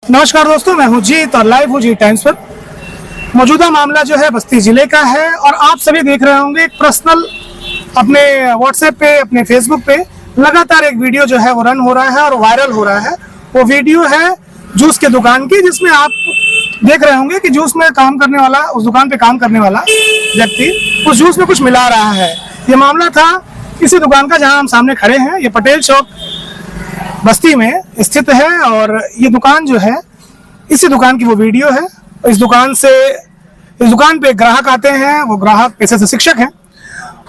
नमस्कार दोस्तों, मैं हूं जीत और लाइव हूं जी टाइम्स पर। मौजूदा मामला जो है बस्ती जिले का है और आप सभी देख रहे होंगे एक पर्सनल अपने व्हाट्सएप पे, अपने फेसबुक पे लगातार एक वीडियो जो है वो रन हो रहा है और वायरल हो रहा है। वो वीडियो है जूस के दुकान की, जिसमें आप देख रहे होंगे कि जूस में काम करने वाला, उस दुकान पे काम करने वाला व्यक्ति उस जूस में कुछ मिला रहा है। ये मामला था इसी दुकान का जहाँ हम सामने खड़े हैं। ये पटेल चौक बस्ती में स्थित है और ये दुकान जो है, इसी दुकान की वो वीडियो है। इस दुकान पे ग्राहक आते हैं, वो ग्राहक पेशे से शिक्षक हैं।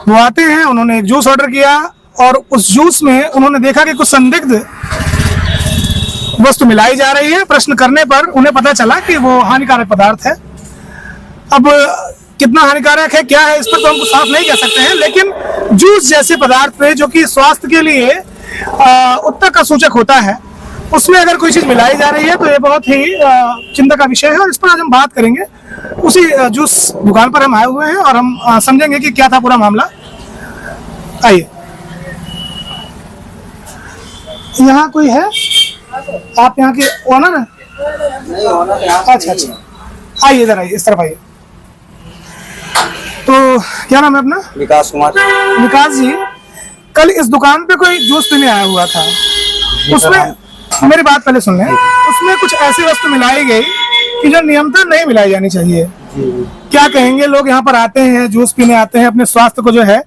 वो आते हैं, उन्होंने एक जूस ऑर्डर किया और उस जूस में उन्होंने देखा कि कुछ संदिग्ध वस्तु मिलाई जा रही है। प्रश्न करने पर उन्हें पता चला कि वो हानिकारक पदार्थ है। अब कितना हानिकारक है, क्या है, इस पर तो हम कुछ साफ नहीं कह सकते हैं, लेकिन जूस जैसे पदार्थ पे जो कि स्वास्थ्य के लिए उत्तर का सूचक होता है, उसमें अगर कोई चीज मिलाई जा रही है तो ये बहुत ही चिंता का विषय है और इस पर आज हम बात करेंगे। उसी जूस दुकान पर हम आए हुए हैं और हम समझेंगे कि क्या था पूरा मामला। आइए, यहाँ कोई है? आप यहाँ के ओनर हैं? नहीं, ओनर यहाँ अच्छा, आइए इधर आइए, इस तरफ आइए। तो क्या नाम है अपना? विकास कुमार। विकास जी, कल इस दुकान पे कोई जूस पीने आया हुआ था, उसमें मेरी बात पहले सुन लें। उसमें कुछ ऐसी वस्तु मिलाई गई कि जो नियमतः नहीं मिलाई जानी चाहिए। क्या कहेंगे? लोग यहाँ पर आते हैं, जूस पीने आते हैं, अपने स्वास्थ्य को जो है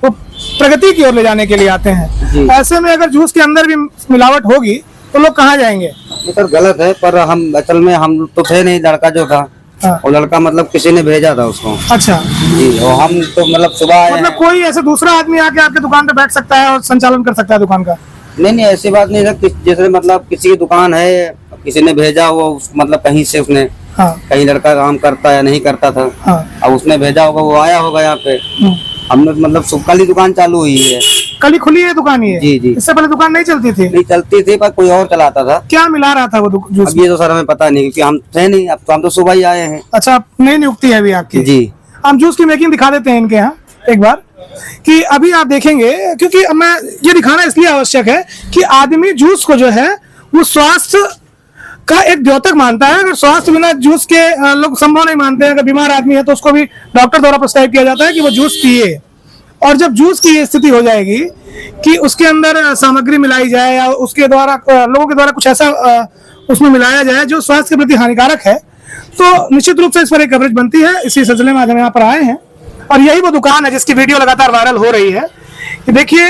वो प्रगति की ओर ले जाने के लिए आते हैं। ऐसे में अगर जूस के अंदर भी मिलावट होगी तो लोग कहाँ जाएंगे? सर गलत है, पर हम असल में हम तो थे नहीं, लड़का जो था वो लड़का मतलब किसी ने भेजा था उसको। अच्छा जी, और हम तो मतलब सुबह आए मतलब कोई ऐसे दूसरा आदमी आके आपके दुकान पे बैठ सकता है और संचालन कर सकता है दुकान का? नहीं, ऐसी बात नहीं है। जैसे मतलब किसी की दुकान है, किसी ने भेजा, वो मतलब कहीं से उसने कहीं लड़का काम करता या नहीं करता था, अब उसने भेजा होगा, वो आया होगा यहाँ पे। हमने मतलब कल ही दुकान चालू हुई है। कल ही खुली है दुकान ये? जी। इससे पहले दुकान नहीं चलती थी? नहीं चलती थी, पर कोई और चलाता था। क्या मिला रहा था वो जूस? अब ये तो सर हमें पता नहीं, क्योंकि हम थे नहीं। अब तो हम तो सुबह ही आए हैं। अच्छा, नई नियुक्ति है अभी आपकी? जी। हम जूस की मेकिंग दिखा देते हैं इनके यहाँ एक बार, कि अभी आप देखेंगे, क्योंकि मैं ये दिखाना इसलिए आवश्यक है कि आदमी जूस को जो है वो स्वास्थ्य का एक द्योतक मानता है। अगर स्वास्थ्य बिना जूस के लोग संभव नहीं मानते हैं। अगर बीमार आदमी है तो उसको भी डॉक्टर द्वारा प्रिस्क्राइब किया जाता है कि वो जूस पिए। और जब जूस की ये स्थिति हो जाएगी कि उसके अंदर सामग्री मिलाई जाए या उसके द्वारा लोगों के द्वारा कुछ ऐसा उसमें मिलाया जाए जो स्वास्थ्य के प्रति हानिकारक है, तो निश्चित रूप से इस पर एक कवरेज बनती है। इसी सिलसिले में आज हम यहाँ पर आए हैं और यही वो दुकान है जिसकी वीडियो लगातार वायरल हो रही है। कि देखिए,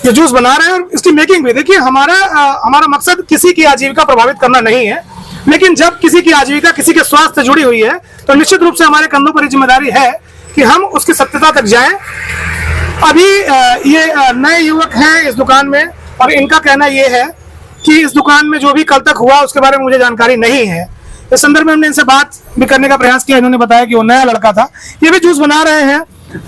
ये जूस बना रहे हैं और इसकी मेकिंग भी देखिए। हमारा मकसद किसी की आजीविका प्रभावित करना नहीं है, लेकिन जब किसी की आजीविका किसी के स्वास्थ्य से जुड़ी हुई है तो निश्चित रूप से हमारे कंधों पर जिम्मेदारी है कि हम उसकी सत्यता तक जाएं। अभी ये नए युवक हैं इस दुकान में और इनका कहना ये है कि इस दुकान में जो भी कल तक हुआ उसके बारे में मुझे जानकारी नहीं है। इस संदर्भ में हमने इनसे बात भी करने का प्रयास किया। इन्होंने बताया कि वो नया लड़का था, ये भी जूस बना रहे हैं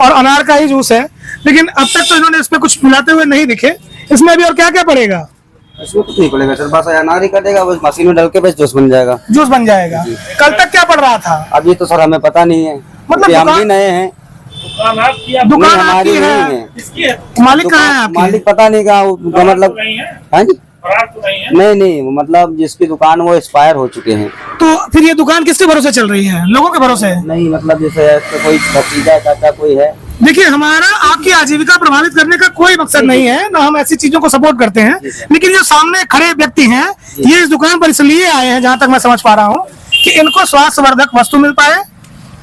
और अनार का ही जूस है, लेकिन अब तक तो इन्होंने इसमें कुछ मिलाते हुए नहीं दिखे। इसमें अभी और क्या क्या पड़ेगा? इसमें कुछ नहीं पड़ेगा सर, बस अनार ही कटेगा, बस मशीन में डाल के बस जूस बन जाएगा। जूस बन जाएगा। कल तक क्या पड़ रहा था? अभी तो सर हमें पता नहीं है, मतलब हम भी नए हैं। दुकान हमारी आपकी है? मालिक कहाँ है आपके? मालिक पता नहीं कहाँ, मतलब हाँ जी, नहीं, मतलब जिसकी दुकान वो एक्सपायर हो चुके हैं। तो फिर ये दुकान किसके भरोसे चल रही है? लोगों के भरोसे? नहीं, मतलब जैसे तो कोई भतीजा चाचा कोई है। देखिए, हमारा आपकी आजीविका प्रभावित करने का कोई मकसद नहीं है, ना हम ऐसी चीजों को सपोर्ट करते हैं, लेकिन जो सामने खड़े व्यक्ति हैं ये इस दुकान पर इसलिए आए हैं, जहाँ तक मैं समझ पा रहा हूँ, कि इनको स्वास्थ्यवर्धक वस्तु मिल पाए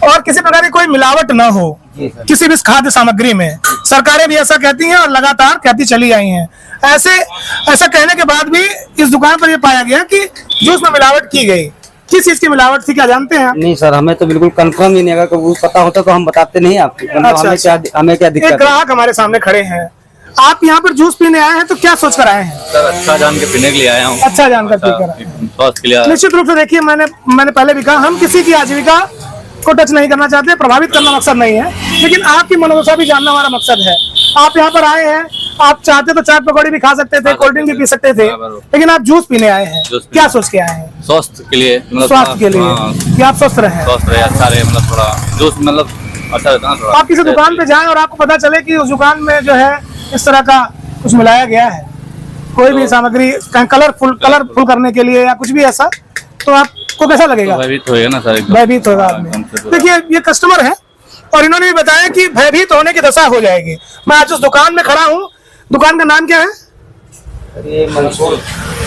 और किसी प्रकार की कोई मिलावट न हो किसी भी खाद्य सामग्री में। सरकारें भी ऐसा कहती हैं और लगातार कहती चली आई हैं। ऐसा कहने के बाद भी इस दुकान पर यह पाया गया कि जूस में मिलावट की गई। किस चीज की मिलावट थी, क्या जानते हैं? नहीं सर, हमें तो बिल्कुल कंफर्म ही नहीं। अगर वो पता होता तो हम बताते नहीं आपको। हमें क्या दिक्कत है? ग्राहक हमारे सामने खड़े हैं, आप यहाँ पर जूस पीने आए हैं तो क्या सोच कर आए हैं? सर अच्छा जान के पीने के लिए आया हूँ। अच्छा जानकर पीकर आए हैं। स्वास्थ्य के लिए। निश्चित रूप से देखिए, मैंने पहले भी कहा, हम किसी की आजीविका को टच नहीं करना चाहते, प्रभावित करना मकसद नहीं है, लेकिन आपकी मनोदशा भी जानना हमारा मकसद है। आप यहाँ पर आए हैं, आप चाहते तो चाट पकौड़ी भी खा सकते थे, कोल्ड ड्रिंक भी पी सकते थे, लेकिन आप जूस पीने आए हैं। क्या सोच के आए हैं? स्वास्थ्य के लिए, स्वास्थ्य के लिए कि आप स्वस्थ रहे, अच्छा रहे, मतलब थोड़ा जूस मतलब अच्छा रहता है। आप किसी दुकान पे जाएं और आपको पता चले कि उस दुकान में जो है इस तरह का कुछ मिलाया गया है, कोई भी सामग्री कलरफुल करने के लिए या कुछ भी ऐसा, तो आपको कैसा लगेगा? भयभीत होएगा ना सर, एकदम। भयभीत होगा आदमी। हमसे तो- देखिए ये कस्टमर है और इन्होंने भी बताया कि भयभीत होने की दशा हो जाएगी। मैं आज उस दुकान में खड़ा हूँ। दुकान का नाम क्या है? ये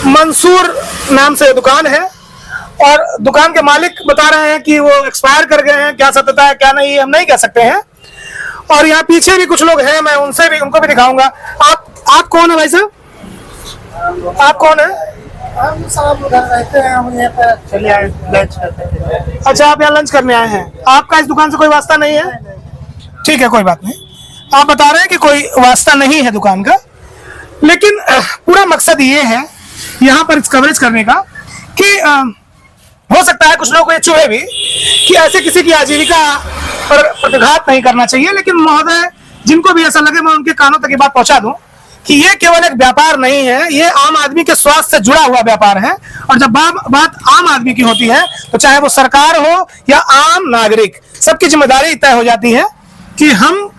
मंसूर नाम से दुकान है और दुकान के मालिक बता रहे हैं कि वो एक्सपायर कर गए हैं। क्या सत्यता है क्या नहीं हम नहीं कह सकते हैं। और यहाँ पीछे भी कुछ लोग हैं, मैं उनको भी दिखाऊंगा। आप कौन है भाई साहब? आप कौन है? हम सब उधर रहते हैं, हम यहाँ पे चले आए लंच करते हैं। अच्छा, आप यहाँ लंच करने आए हैं। आपका इस दुकान से कोई वास्ता नहीं है? ठीक है, कोई बात नहीं। आप बता रहे हैं कि कोई वास्ता नहीं है दुकान का, लेकिन पूरा मकसद ये है यहाँ पर इस कवरेज करने का कि हो सकता है कुछ लोगों को ये चुभे भी कि ऐसे किसी की आजीविका पर प्रतिघात नहीं करना चाहिए, लेकिन महोदय जिनको भी ऐसा लगे मैं उनके कानों तक ये बात पहुंचा दूं कि ये केवल एक व्यापार नहीं है, ये आम आदमी के स्वास्थ्य से जुड़ा हुआ व्यापार है। और जब बात आम आदमी की होती है तो चाहे वो सरकार हो या आम नागरिक, सबकी जिम्मेदारी तय हो जाती है कि हम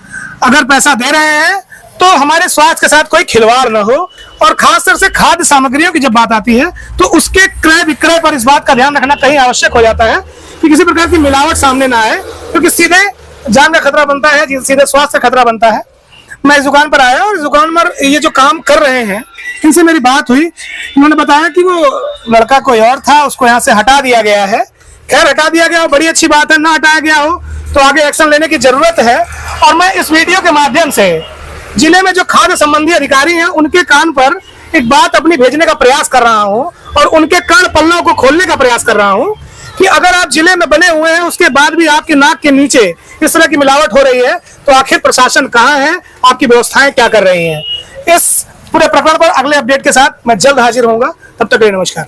अगर पैसा दे रहे हैं तो हमारे स्वास्थ्य के साथ कोई खिलवाड़ न हो। और खासतौर से खाद्य सामग्रियों की जब बात आती है तो उसके क्रय विक्रय पर इस बात का ध्यान रखना कहीं आवश्यक हो जाता है कि किसी प्रकार की मिलावट सामने ना आए, क्योंकि सीधे जान का खतरा बनता है, सीधे स्वास्थ्य का खतरा बनता है। मैं इस दुकान पर आया और इस दुकान पर ये जो काम कर रहे हैं इनसे मेरी बात हुई। इन्होंने बताया कि वो लड़का कोई और था, उसको यहाँ से हटा दिया गया है। खैर, हटा दिया गया हो बड़ी अच्छी बात है, ना हटाया गया हो तो आगे एक्शन लेने की जरूरत है। और मैं इस वीडियो के माध्यम से जिले में जो खाद्य संबंधी अधिकारी हैं उनके कान पर एक बात अपनी भेजने का प्रयास कर रहा हूं और उनके कान पल्लों को खोलने का प्रयास कर रहा हूं कि अगर आप जिले में बने हुए हैं उसके बाद भी आपकी नाक के नीचे इस तरह की मिलावट हो रही है तो आखिर प्रशासन कहां है, आपकी व्यवस्थाएं क्या कर रही हैं। इस पूरे प्रकरण पर अगले अपडेट के साथ मैं जल्द हाजिर होऊंगा। तब तक के लिए नमस्कार।